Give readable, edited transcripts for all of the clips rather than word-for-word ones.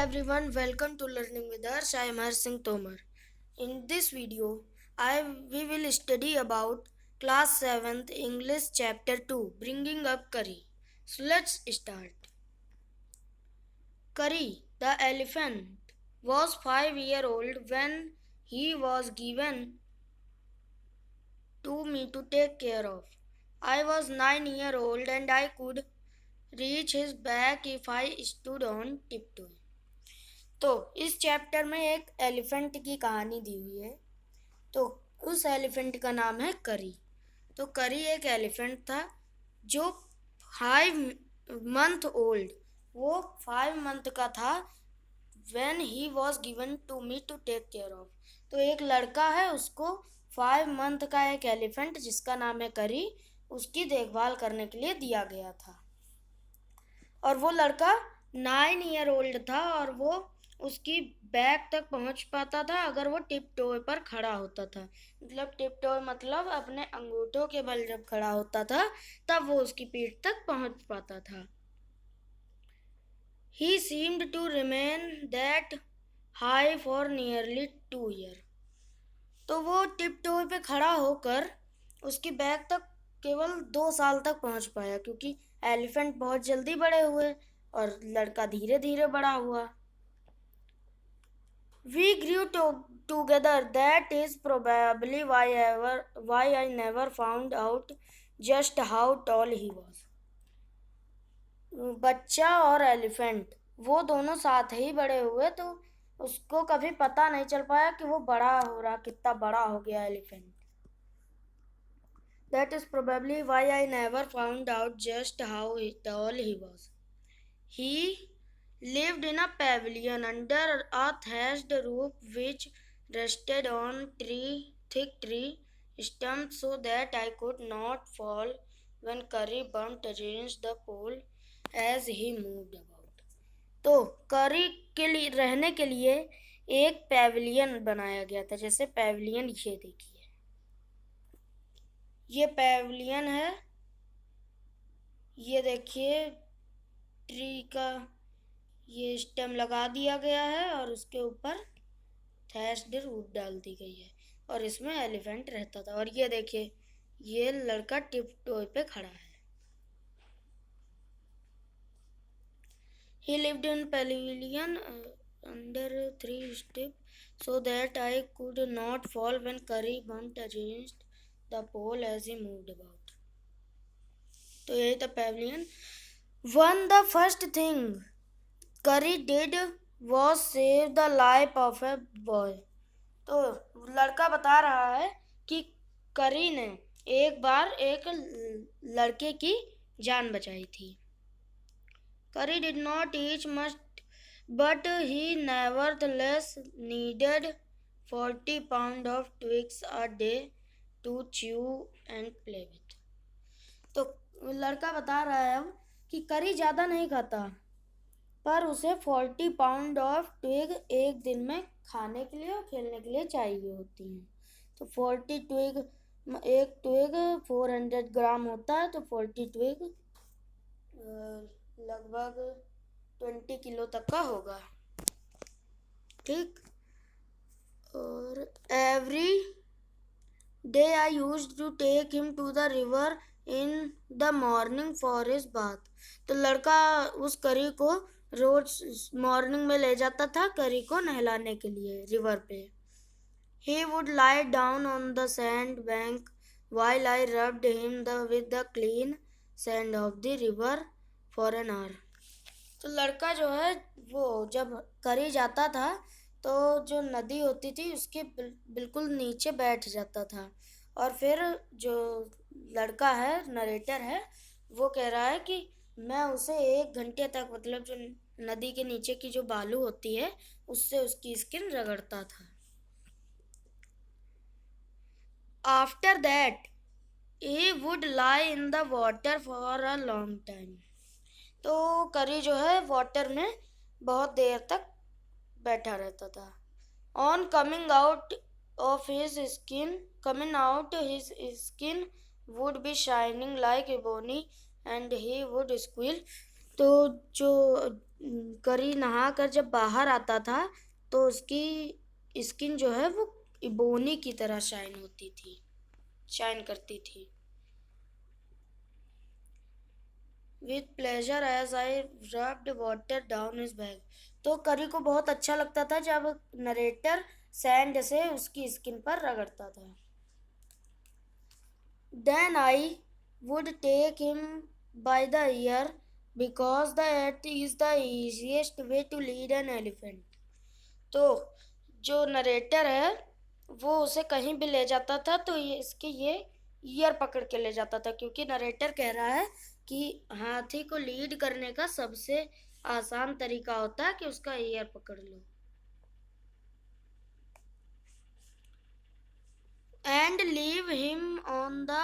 everyone, welcome to Learning with Harsh. I am Harsh Singh Tomar. In this video, we will study about class 7th English chapter 2, bringing up curry. So let's start. Curry, the elephant, was 5 years old when he was given to me to take care of. I was 9 years old and I could reach his back if I stood on tiptoe. तो इस chapter में एक elephant की कहानी दी हुई है। तो उस एलिफेंट का नाम है करी। तो करी एक एलिफेंट था जो 5 मंथ ओल्ड, वो 5 मंथ का था when he was given to me to take care of. तो एक लड़का है, उसको 5 मंथ का एक एलिफेंट जिसका नाम है करी, उसकी देखभाल करने के लिए दिया गया था। और वो लड़का 9 year old था और वो उसकी बैक तक पहुंच पाता था अगर वो टिप टोए पर खड़ा होता था। मतलब टिप टोए मतलब अपने अंगूठों के बल जब खड़ा होता था तब वो उसकी पीठ तक पहुंच पाता था। He seemed to remain that high for nearly 2 years. तो वो टिप टोए पे खड़ा होकर उसकी बैक तक केवल 2 साल तक पहुंच पाया, क्योंकि एलिफेंट बहुत जल्दी बड़े हुए और लड़का धीरे धीरे बड़ा हुआ। We grew together. That is probably why I never found out just how tall he was. बच्चा और एलिफेंट वो दोनों साथ ही बड़े हुए, तो उसको कभी पता नहीं चल पाया कि वो बड़ा हो रहा, कितना बड़ा हो गया elephant. That is probably why I never found out just how tall he was. He lived in a pavilion under a thatched roof which rested on thick tree stumps so that I could not fall when Curry bumped against the pole as he moved about. तो करी के लिए रहने के लिए एक pavilion बनाया गया था। जैसे पैविलियन ये देखिए, ये पैविलियन है, ये देखिए ट्री का ये स्टेम लगा दिया गया है और उसके ऊपर थैच्ड रूफ डाल दी गई है और इसमें एलिफेंट रहता था। और ये देखिए, ये लड़का टिप टोय पे खड़ा है। He lived in pavilion under 3 steps so that I could not fall when Curry bumped against the pole as he moved about. तो यही था pavilion. One the first thing Curry did was save the life of a boy. तो लड़का बता रहा है कि करी ने एक बार एक लड़के की जान बचाई थी। Curry did not eat much, but he nevertheless needed 40 pounds of twigs a day to chew and play with. तो लड़का बता रहा है कि करी ज़्यादा नहीं खाता, पर उसे 40 पाउंड ऑफ ट्विग एक दिन में खाने के लिए और खेलने के लिए चाहिए होती हैं। तो 40 ट्विग, एक ट्विग 400 ग्राम होता है, तो 40 ट्विग लगभग 20 किलो तक का होगा। ठीक। और every day I used to take him to the river in the morning for his bath. तो लड़का उस करी को रोज मॉर्निंग में ले जाता था करी को नहलाने के लिए रिवर पे। He would lie down on the sand bank while I rubbed him with the clean sand of the river for an hour. तो लड़का जो है वो जब करी जाता था तो जो नदी होती थी उसके बिल्कुल नीचे बैठ जाता था, और फिर जो लड़का है, नरेटर है, वो कह रहा है कि मैं उसे 1 घंटे तक, मतलब जो नदी के नीचे की जो बालू होती है उससे उसकी स्किन रगड़ता था। After that he would lie in the water for a long time. तो करी जो है वाटर में बहुत देर तक बैठा रहता था। On coming out his skin would be shining like ebony and he would squeal तो जो करी नहा कर जब बाहर आता था तो उसकी स्किन जो है वो इबोनी की तरह शाइन करती थी। With pleasure as I rubbed water down his back. तो करी को बहुत अच्छा लगता था जब नरेटर सैंड से उसकी स्किन पर रगड़ता था। Then I would take him by the ear because that is the easiest way to lead an elephant. तो जो नरेटर है वो उसे कहीं भी ले जाता था तो ये ईयर पकड़ के ले जाता था, क्योंकि नरेटर कह रहा है कि हाथी को लीड करने का सबसे आसान तरीका होता है कि उसका ईयर पकड़ लो। and leave him on the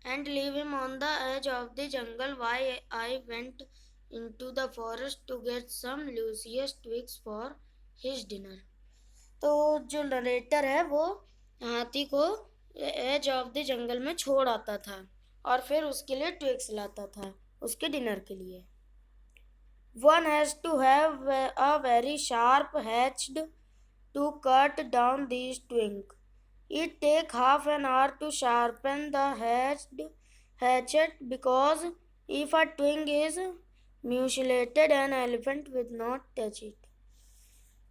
and leave him on the edge of the jungle while I went into the forest to get some luscious twigs for his dinner. तो जो नरेटर है वो हाथी को एज ऑफ द जंगल में छोड़ आता था और फिर उसके लिए ट्विग्स लाता था उसके डिनर के लिए। One has to have a very sharp hatchet to cut down these twigs. It takes half an hour to sharpen the hatchet because if a twig is mutilated, an elephant will not touch it.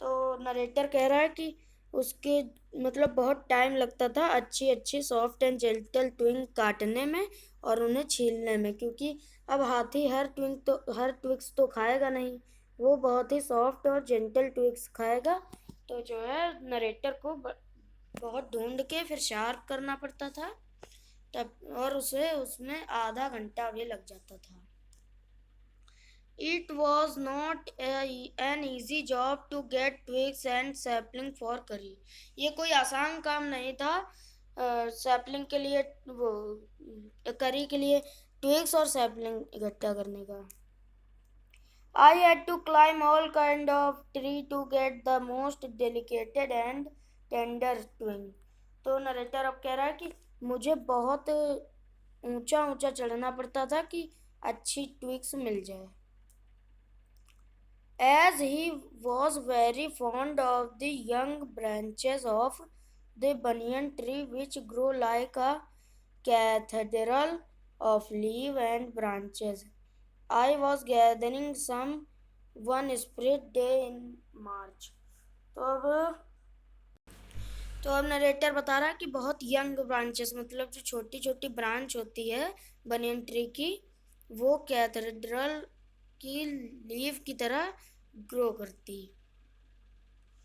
तो narrator कह रहा है कि उसके मतलब बहुत time लगता था अच्छी अच्छी सॉफ्ट एंड जेंटल ट्विग काटने में और उन्हें छीलने में, क्योंकि अब हाथी हर ट्विग्स तो खाएगा नहीं, वो बहुत ही सॉफ्ट और जेंटल ट्विग्स खाएगा। तो जो है नरेटर को बहुत ढूंढ के फिर शार्प करना पड़ता था तब, और उसे उसमें आधा घंटा भी लग जाता था। It was not an easy job to get twigs and sapling for curry. ये कोई आसान काम नहीं था सैपलिंग के लिए, वो करी के लिए ट्विग्स और सैपलिंग इकट्ठा करने का। I had to climb all kind of tree to get the most delicate and tender twig. तो नरेटर अब कह रहा है कि मुझे बहुत ऊंचा ऊंचा चढ़ना पड़ता था कि अच्छी ट्विग्स मिल जाए। As he was very fond of the young branches of the banyan tree which grew like a cathedral of leaves and branches, I was gathering some one spring day in March. तो अब narrator बता रहा है कि बहुत young branches मतलब जो छोटी छोटी ब्रांच होती है बनियन ट्री की, वो कैथेड्रल की लीफ की तरह ग्रो करती।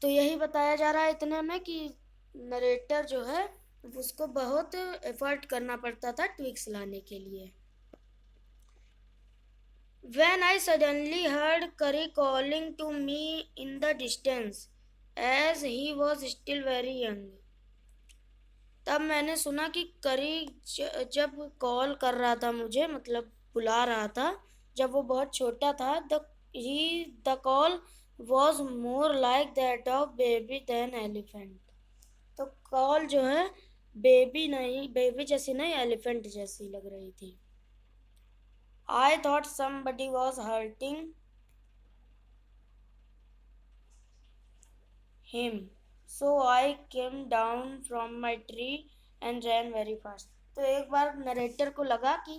तो यही बताया जा रहा है इतने में कि नरेटर जो है उसको बहुत एफर्ट करना पड़ता था ट्विग्स लाने के लिए। When I suddenly heard Curry calling to me in the distance, as he was still very young. तब मैंने सुना कि करी जब कॉल कर रहा था मुझे, मतलब बुला रहा था, जब वो बहुत छोटा था। The calf was more like that of baby than elephant. तो कॉल जो है बेबी जैसी नहीं, एलिफेंट जैसी लग रही थी। I thought somebody was hurting him. So I came down from my tree and ran very fast. तो एक बार नरेटर को लगा कि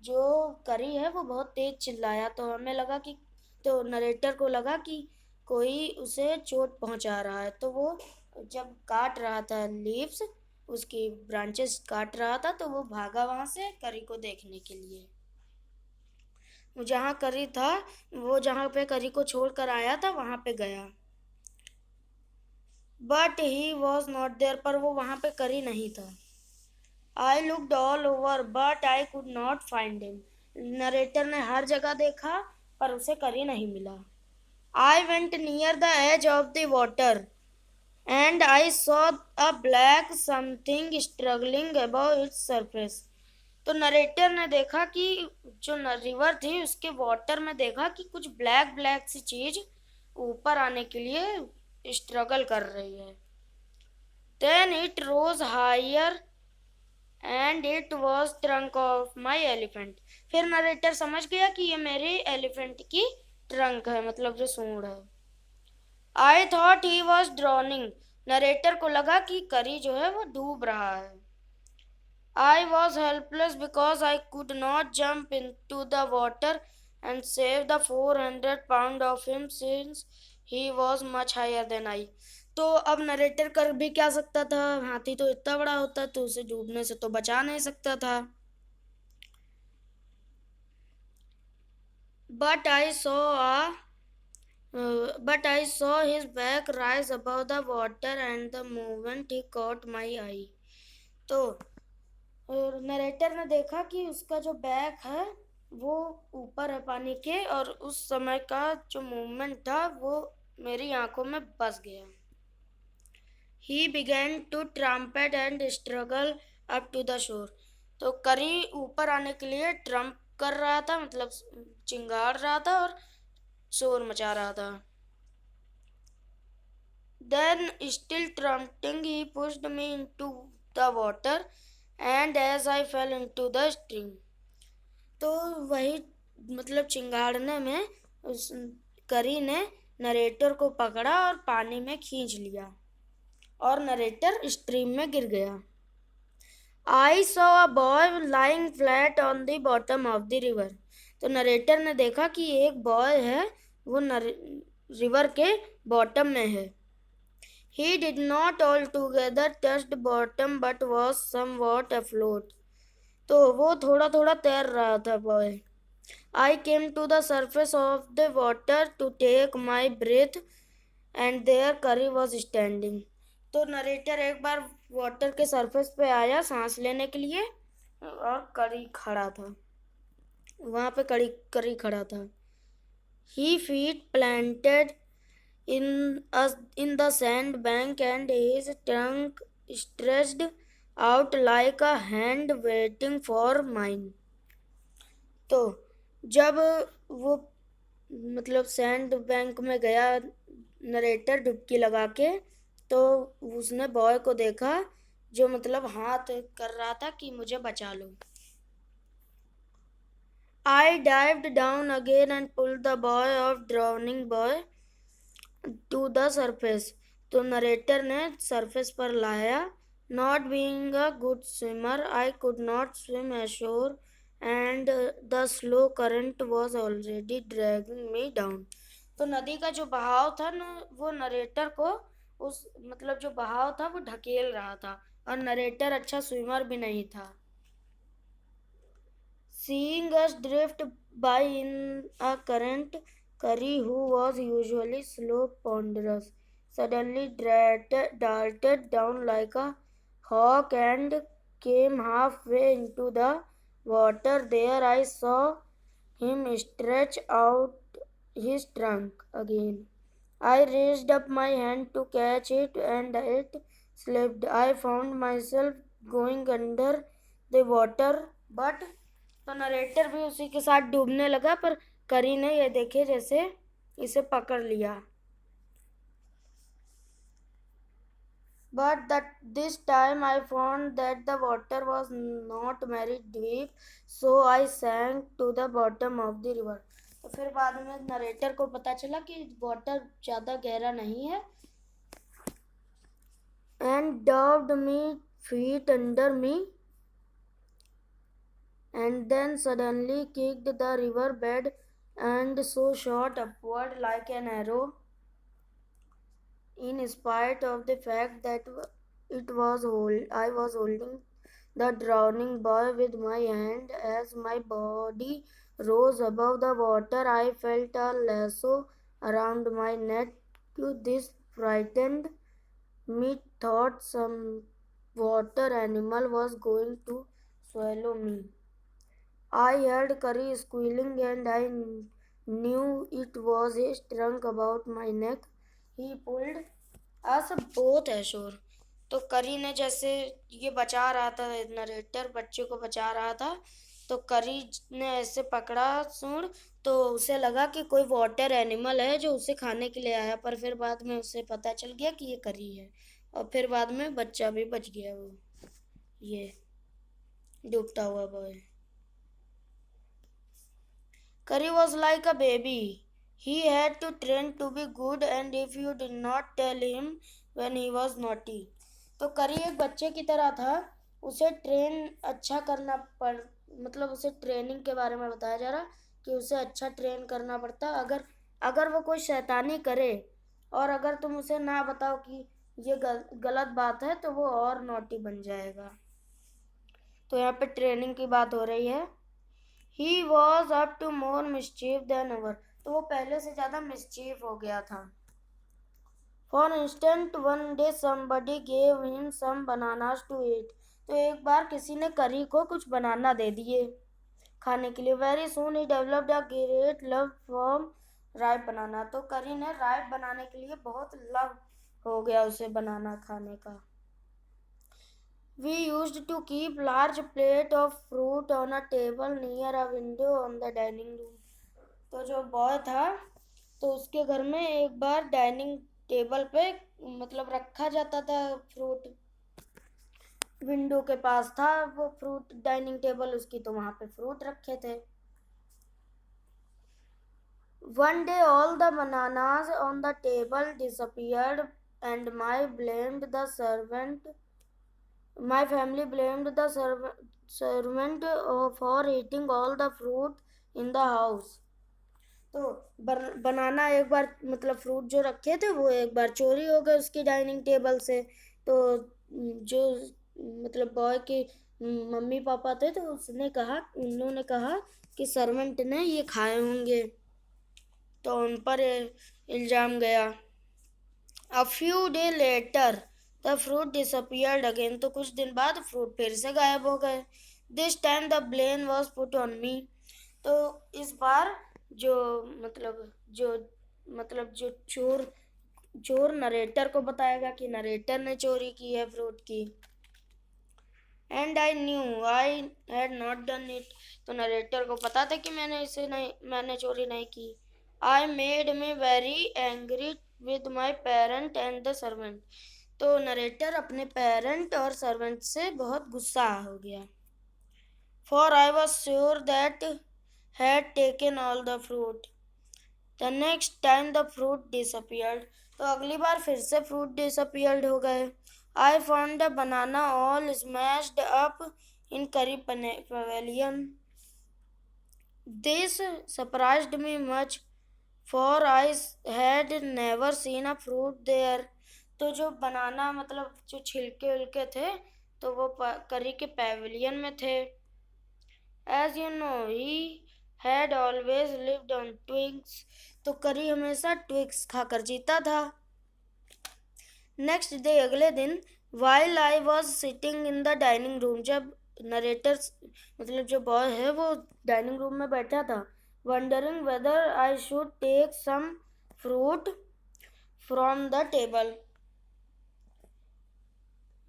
जो करी है वो बहुत तेज चिल्लाया, तो हमें लगा कि तो नरेटर को लगा कि कोई उसे चोट पहुंचा रहा है। तो वो जब काट रहा था लीव्स, उसकी ब्रांचेस काट रहा था, तो वो भागा वहां से करी को देखने के लिए। जहाँ करी था वो जहाँ पे करी को छोड़ कर आया था वहां पे गया। But he was not there, पर वो वहां पे करी नहीं था। I looked all over but I could not find him. Narrator ने हर जगह देखा पर उसे करी नहीं मिला। I went near the edge of the water and I saw a black something struggling above its surface. तो नरेटर ने देखा कि जो रिवर थी उसके वाटर में देखा कि कुछ ब्लैक ब्लैक सी चीज ऊपर आने के लिए स्ट्रगल कर रही है। Then it rose higher and it was trunk of my elephant. फिर नरेटर समझ गया कि ये मेरी एलिफेंट की ट्रंक है, मतलब जो सूंड है। I thought he was drowning. Narrator को लगा कि करी जो है वो डूब रहा है। I was helpless because I could not jump into the water and save the 400 pound of him since he was much higher than I. तो अब नरेटर कर भी क्या सकता था, हाथी तो इतना बड़ा होता तो उसे डूबने से तो बचा नहीं सकता था। But I saw a but I saw his back rise above the water and the moment he caught my eye. तो और नरेटर ने देखा कि उसका जो बैक है वो ऊपर है पानी के, और उस समय का जो मूवमेंट था वो मेरी आंखों में बस गया। He began to trumpet and struggle up to the shore. तो करी ऊपर आने के लिए ट्रम्प कर रहा था, मतलब चिंगाड़ रहा था और शोर मचा रहा था। Then, still trumpeting, he pushed me into the water, and as I fell into the stream. तो वही मतलब चिंगाड़ने में उस करी ने नरेटर को पकड़ा और पानी में खींच लिया और नरेटर स्ट्रीम में गिर गया। I saw a boy lying flat on the bottom of the river. तो नरेटर ने देखा कि एक बॉय है वो रिवर के बॉटम में है। He did not altogether touch the bottom but was somewhat afloat. तो वो थोड़ा थोड़ा तैर रहा था boy. I came to the surface of the water to take my breath and there Curry was standing. तो नरेटर एक बार वाटर के सरफेस पे आया सांस लेने के लिए, और करी खड़ा था, वहां पे करी खड़ा था। He feet planted in the sand bank and his trunk stretched out like a hand waiting for mine. तो जब वो मतलब सैंड बैंक में गया नरेटर डुबकी लगा के, तो उसने बॉय को देखा जो मतलब हाथ कर रहा था कि मुझे बचा लो। I dived down again and pulled the boy of drowning boy to the surface. तो नरेटर ने सरफेस पर लाया। Not being a good swimmer, I could not swim ashore and the slow current was already dragging me down. तो नदी का जो बहाव था ना वो नरेटर को उस मतलब जो बहाव था वो ढकेल रहा था, और नरेटर अच्छा स्विमर भी नहीं था। Seeing us drift by in a current, Curry, who was usually slow, ponderous, suddenly darted down like a hawk and came halfway into the water. There I saw him stretch out his trunk again. I raised up my hand to catch it and it slipped. I found myself going under the water, but तो narrator भी उसी के साथ डूबने लगा, पर करी ने ये देखे जैसे इसे पकड़ लिया। But this time I found that the water was not very deep, so I sank to the bottom of the river. तो फिर बाद में नरेटर को पता चला कि वाटर ज़्यादा गहरा नहीं है, and dived me feet under me, and then suddenly kicked the river bed and so shot upward like an arrow, in spite of the fact that I was holding the drowning boy with my hand. As my body rose above the water, I felt a lasso around my neck. This frightened me, thought some water animal was going to swallow me. I heard Curry squealing and I knew it was his trunk about my neck. He pulled us both ashore. तो करी ने जैसे ये बचा रहा था, narrator बच्चे को बचा रहा था, तो करी ने ऐसे पकड़ा सूंड, तो उसे लगा कि कोई वाटर एनिमल है जो उसे खाने के लिए आया, पर फिर बाद में उसे पता चल गया कि ये करी है, और फिर बाद में बच्चा भी बच गया वो। ये डूबता हुआ boy. Curry was like a baby. He had to train to be good, and if you did not tell him when he was naughty, तो करी एक बच्चे की तरह था। उसे ट्रेन अच्छा करना पड़ मतलब उसे ट्रेनिंग के बारे में बताया जा रहा कि उसे अच्छा ट्रेन करना पड़ता। अगर अगर वो कोई शैतानी करे और अगर तुम उसे ना बताओ कि ये गलत बात है तो वो और नॉटी बन जाएगा। तो यहाँ पे ट्रेनिंग की बात हो रही है। He was up to more mischief than ever. तो वो पहले से ज़्यादा mischief हो गया था। For instance, one day somebody gave him some bananas to eat. तो एक बार किसी ने करी को कुछ बनाना दे दिए खाने के लिए। Very soon he developed a great love for ripe banana. तो करी ने ripe बनाने के लिए बहुत लव हो गया उसे बनाना खाने का। We used to keep large plate of fruit on a table near a window on the dining room. तो जो बॉय था तो उसके घर में एक बार डाइनिंग टेबल पे मतलब रखा जाता था फ्रूट। विंडो के पास था वो फ्रूट डाइनिंग टेबल उसकी, तो वहाँ पे फ्रूट रखे थे। One day all the bananas on the table disappeared and my family blamed the servant for eating all the fruit in the house. तो बनाना एक बार मतलब फ्रूट जो रखे थे वो एक बार चोरी हो गए उसकी डाइनिंग टेबल से। तो जो मतलब बॉय के मम्मी पापा थे तो उन्होंने कहा कि सर्वेंट ने ये खाए होंगे, तो उन पर इल्ज़ाम गया। A few days later the fruit disappeared again. तो कुछ दिन बाद फ्रूट फिर से गायब हो गए। This time the blame was put on me. तो इस बार जो चोर नरेटर को बताएगा कि नरेटर ने चोरी की है फ्रूट की। And I knew I had not done it. तो नरेटर को पता था कि मैंने चोरी नहीं की। I made me very angry with my parent and the servant. तो नरेटर अपने पेरेंट और सर्वेंट से बहुत गुस्सा हो गया। For I was sure that had taken all the fruit. The next time the fruit disappeared. तो अगली बार फिर से फ्रूट डिसअपियर्ड हो गए। I found the banana all smashed up in curry pavilion. This surprised me much, for I had never seen a fruit there. तो जो बनाना मतलब जो छिलके उलके थे तो वो करी के पैविलियन में थे। As you know, he had always lived on twigs. तो करी हमेशा ट्विग्स खाकर जीता था। नेक्स्ट डे अगले दिन while I was sitting in the dining room. जब नरेटर मतलब जो बॉय है वो डाइनिंग रूम में बैठा था। Wondering whether I should take some fruit from the table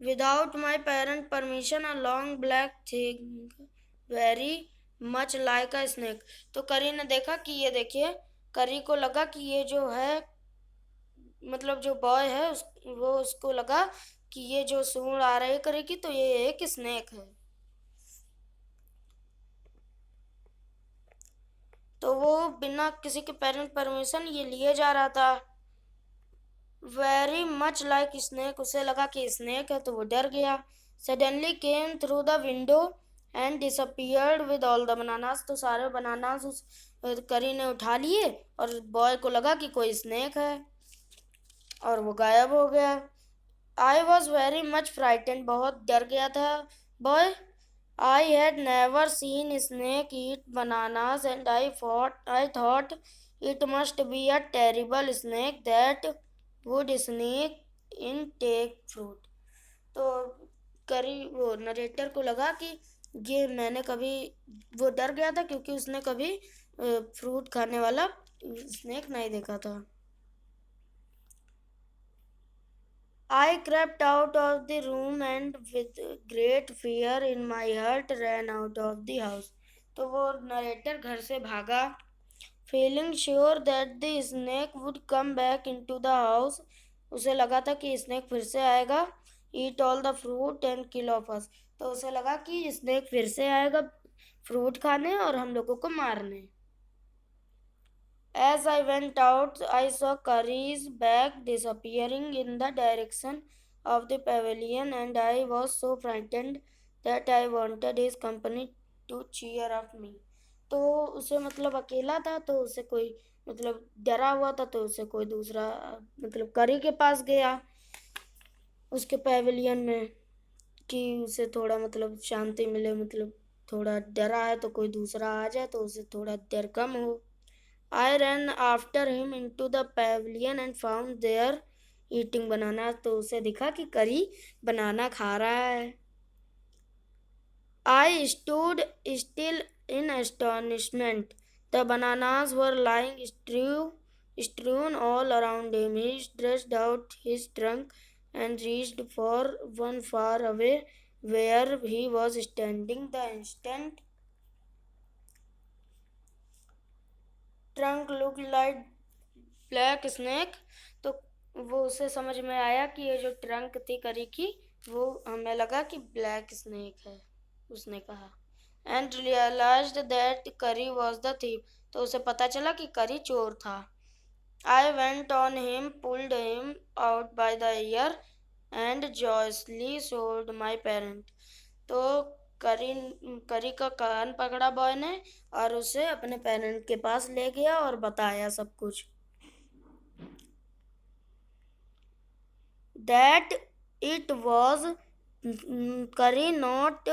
without my parent permission a long black thing very much like a snake. तो करी ने देखा कि ये देखिए, करी को लगा कि ये जो है मतलब जो बॉय है वो उसको लगा कि ये जो सूंड आ रही करेगी तो ये एक स्नेक है। तो वो बिना किसी के पेरेंट परमिशन ये लिए जा रहा था। वेरी मच लाइक स्नेक, उसे लगा कि स्नेक है तो वो डर गया। Suddenly came through the window and disappeared with all the bananas. तो सारे बनानास उस करी ने उठा लिए और बॉय को लगा कि कोई स्नेक है और वो गायब हो गया। I was very much frightened, बहुत डर गया था boy. I had never seen snake eat bananas and I thought it must be a terrible snake that would sneak in take fruit. तो वो नरेटर को लगा कि ये मैंने कभी वो डर गया था क्योंकि उसने कभी फ्रूट खाने वाला स्नेक नहीं देखा था। I crept out of the room and with great fear in my heart ran out of the house. तो वो नरेटर घर से भागा, feeling sure that the snake would come back into the house. उसे लगा था कि स्नेक फिर से आएगा eat all the fruit and kill of us. तो उसे लगा कि स्नेक फिर से आएगा फ्रूट खाने और हम लोगों को मारने. As I went out, I saw Curry's bag disappearing in the direction of the pavilion, and I was so frightened that I wanted his company to cheer up me. तो उसे मतलब अकेला था तो उसे कोई मतलब डरा हुआ था तो उसे कोई दूसरा मतलब करी के पास गया उसके पैवेलियन में कि उसे थोड़ा मतलब शांति मिले मतलब थोड़ा डरा है तो कोई दूसरा आ जाए तो उसे थोड़ा डर कम हो. I ran after him into the pavilion and found there eating banana. तो उसे दिखा कि करी बनाना खा रहा है. I stood still in astonishment. The bananas were lying strewn all around him. He stretched out his trunk and reached for one far away where he was standing. The instant trunk looked like black snake. तो वो उसे समझ में आया कि ये जो trunk थी करी की वो हमें लगा कि ब्लैक स्नेक है उसने कहा. एंड रियलाइज्ड दैट करी वॉज द थीफ. तो उसे पता चला कि करी चोर था. I went on him pulled him out by the year and joyously showed my parent. तो करी करी का कान पकड़ा बॉय ने और उसे अपने पेरेंट के पास ले गया और बताया सब कुछ. That it was curry not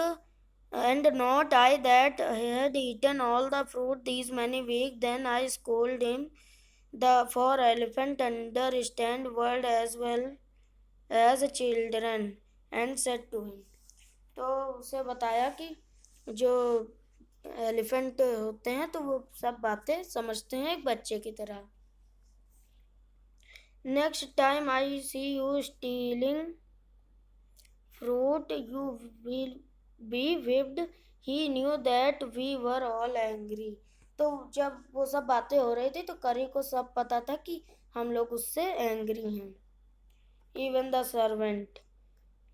and not I that had eaten all the fruit these many weeks. Then I scolded him. The for elephant understand world as well as children and said to him. तो उसे बताया कि जो elephant होते हैं तो वो सब बातें समझते हैं एक बच्चे की तरह. Next time I see you stealing fruit, you will be whipped. He knew that we were all angry. तो जब वो सब बातें हो रही थी तो करी को सब पता था कि हम लोग उससे एंग्री हैं. Even the servant.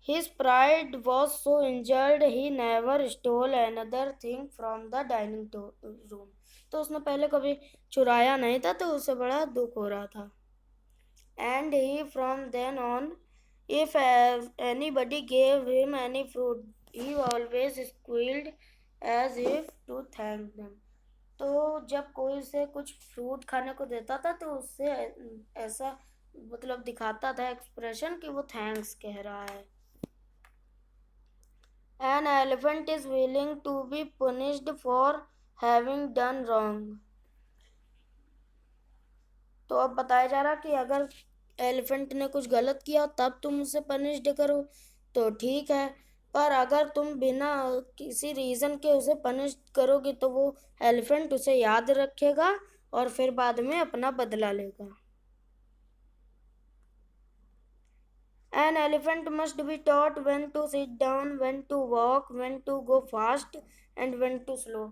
His pride was so injured he never stole another thing from the dining room. तो उसने पहले कभी चुराया नहीं था तो उसे बड़ा दुख हो रहा था. And he from then on, if anybody gave him any fruit, he always squealed as if to thank them. तो जब कोई उसे कुछ फ्रूट खाने को देता था तो उससे ऐसा मतलब दिखाता था एक्सप्रेशन कि वो थैंक्स कह रहा है. An elephant is willing to be punished for having done wrong. तो अब बताया जा रहा कि अगर एलिफेंट ने कुछ गलत किया तब तुम उसे पनिश्ड करो तो ठीक है, पर अगर तुम बिना किसी रीज़न के उसे पनिश करोगे तो वो एलिफेंट उसे याद रखेगा और फिर बाद में अपना बदला लेगा. An elephant must be taught when to sit down, when to walk, when to go fast and when to slow.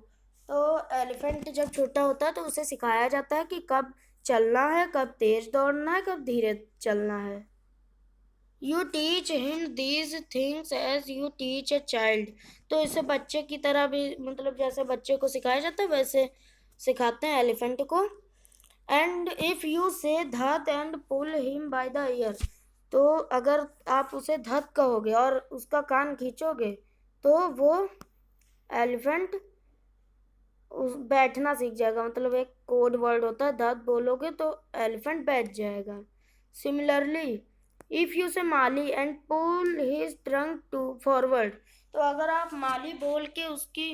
तो एलिफेंट जब छोटा होता है तो उसे सिखाया जाता है कि कब चलना है, कब तेज दौड़ना है, कब धीरे चलना है. You teach him these things as you teach a child. तो इसे बच्चे की तरह भी मतलब जैसे बच्चे को सिखाया जाता है वैसे सिखाते हैं एलिफेंट को. एंड इफ यू से धत and pull him by the ear. तो अगर आप उसे धत कहोगे और उसका कान खींचोगे तो वो एलिफेंट बैठना सीख जाएगा. मतलब एक कोड वर्ड होता है, धत बोलोगे तो एलिफेंट बैठ जाएगा. सिमिलरली इफ यू से माली and pull his trunk to forward. तो अगर आप माली बोल के उसकी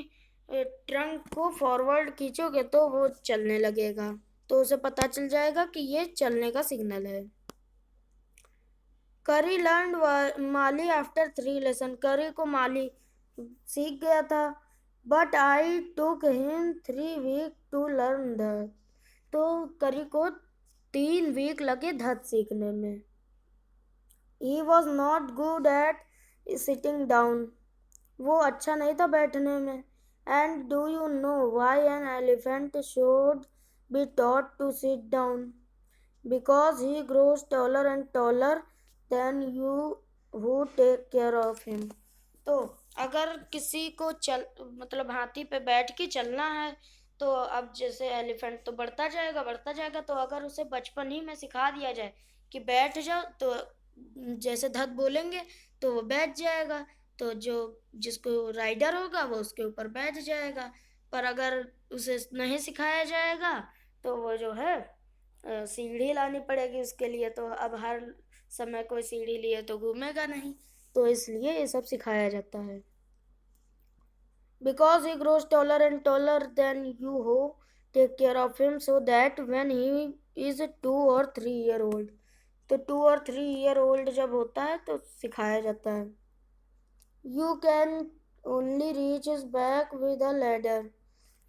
ट्रंक को फॉरवर्ड खींचोगे तो वो चलने लगेगा. तो उसे पता चल जाएगा कि ये चलने का सिग्नल है. करी लर्न माली आफ्टर 3 लेसन. करी को माली सीख गया था. But I took him 3 week to learn that. तो करी को 3 वीक लगे धत सीखने में. He was not good at sitting down. वो अच्छा नहीं था बैठने में. And do you know why an elephant should be taught to sit down? Because he grows taller and taller than you who take care of him. तो अगर किसी को मतलब हाथी पे बैठ के चलना है, तो अब जैसे एलिफेंट तो बढ़ता जाएगा, तो अगर उसे बचपन ही में सिखा दिया जाए कि बैठ जाओ, तो जैसे धत बोलेंगे तो वो बैठ जाएगा, तो जो जिसको राइडर होगा वो उसके ऊपर बैठ जाएगा। पर अगर उसे नहीं सिखाया जाएगा तो वो जो है सीढ़ी लानी पड़ेगी उसके लिए, तो अब हर समय कोई सीढ़ी लिए तो घूमेगा नहीं, तो इसलिए ये सब सिखाया जाता है। Because he grows taller and taller than you who take care of him, so that when he is 2 or 3 year old, तो 2 और 3 year old जब होता है तो सिखाया जाता है। You can only reach his back with a ladder,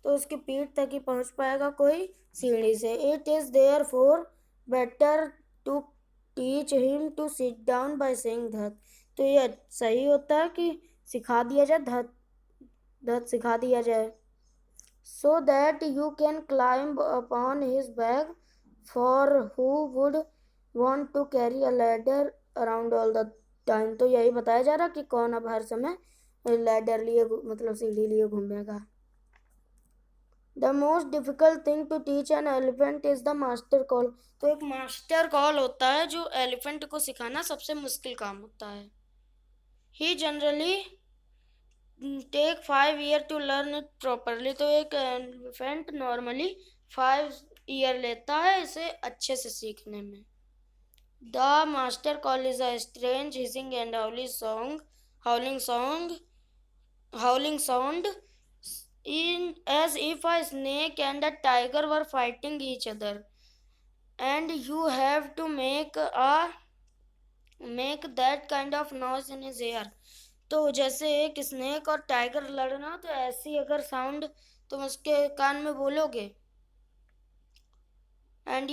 तो उसकी पीठ तक ही पहुंच पाएगा कोई सीढ़ी से। It is therefore better to teach him to sit down by saying that, तो ये सही होता है कि सिखा दिया जाए, धत सिखा दिया जाए। So that you can climb upon his back, for who would want to carry a ladder around all the time, तो यही बताया जा रहा कि कौन अब हर समय लैडर लिए मतलब सीढ़ी लिए घूमेगा। The most difficult thing to teach an elephant is the master call, तो एक मास्टर कॉल होता है जो एलिफेंट को सिखाना सबसे मुश्किल काम होता है। He generally take 5 years to learn it properly, तो एक एलिफेंट नॉर्मली 5 years लेता है इसे अच्छे से सीखने में। The master call is a strange hissing and howling sound as if a snake and a tiger were fighting each other, and you have to make that kind of noise in his ear, तो जैसे एक snake और tiger लड़ना, तो ऐसी अगर sound तुम उसके कान में बोलोगे। And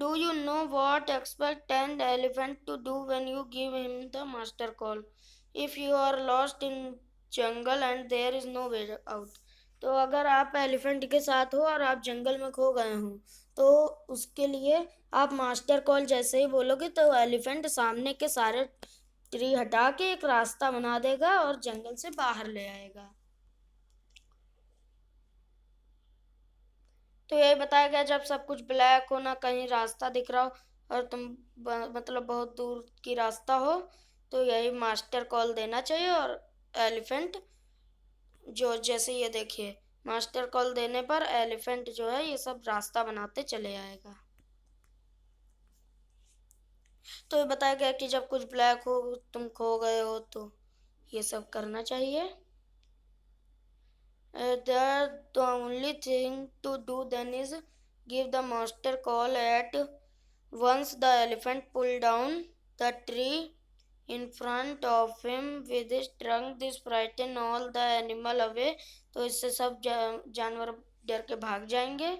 do you know what expect an elephant to do when you give him the master call? If you are lost in jungle and there is no way out, तो अगर आप एलिफेंट के साथ हो और आप जंगल में खो गए हो, तो उसके लिए आप मास्टर कॉल जैसे ही बोलोगे तो एलिफेंट सामने के सारे ट्री हटा के एक रास्ता बना देगा और जंगल से बाहर ले आएगा। तो यही बताया गया जब सब कुछ ब्लैक हो, ना कहीं रास्ता दिख रहा हो और तुम मतलब बहुत दूर की रास्ता हो, तो यही मास्टर कॉल देना चाहिए। और एलिफेंट जो जैसे ये देखिए मास्टर कॉल देने पर एलिफेंट जो है ये सब रास्ता बनाते चले आएगा। तो ये बताया गया कि जब कुछ ब्लैक हो, तुम खो गए हो, तो ये सब करना चाहिए। The only thing to do then is give the master call at once. The elephant pulled down the tree in front of him with his trunk. This frightened all the animal away, तो इससे सब जानवर डर के भाग जाएंगे।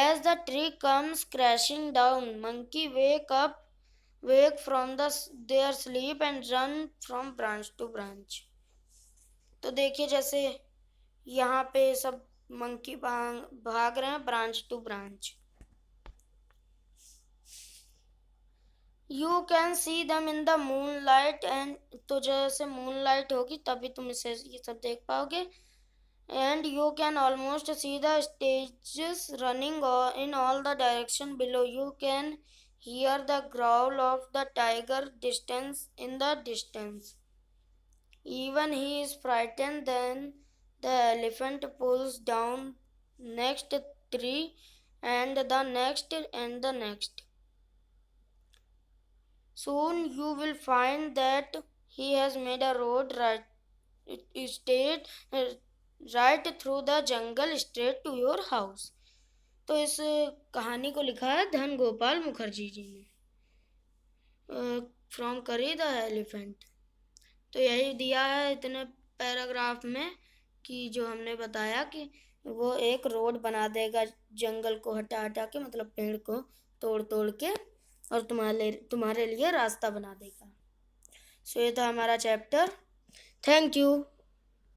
As the tree comes crashing down, monkey wake from their sleep and run from branch to branch, तो देखिए जैसे यहाँ पे सब मंकी भाग रहे हैं branch to branch. You can see them in the moon light, and तो जैसे मून लाइट होगी तभी तुम इसे ये सब देख पाओगे। And you can almost see the stages running in all the direction below. You can hear the growl of the tiger distance in the distance. Even he is frightened, then the elephant pulls down next tree and the next and the next. Soon you will find that he has made a road right through the jungle straight to your house. तो इस कहानी को लिखा है धन गोपाल मुखर्जी जी ने, from करी the elephant. तो यही दिया है इतने पैराग्राफ में कि जो हमने बताया कि वो एक रोड बना देगा जंगल को हटा हटा के, मतलब पेड़ को तोड़ तोड़ के, और तुम्हारे लिए रास्ता बना देगा। सो ये था हमारा चैप्टर। Thank you.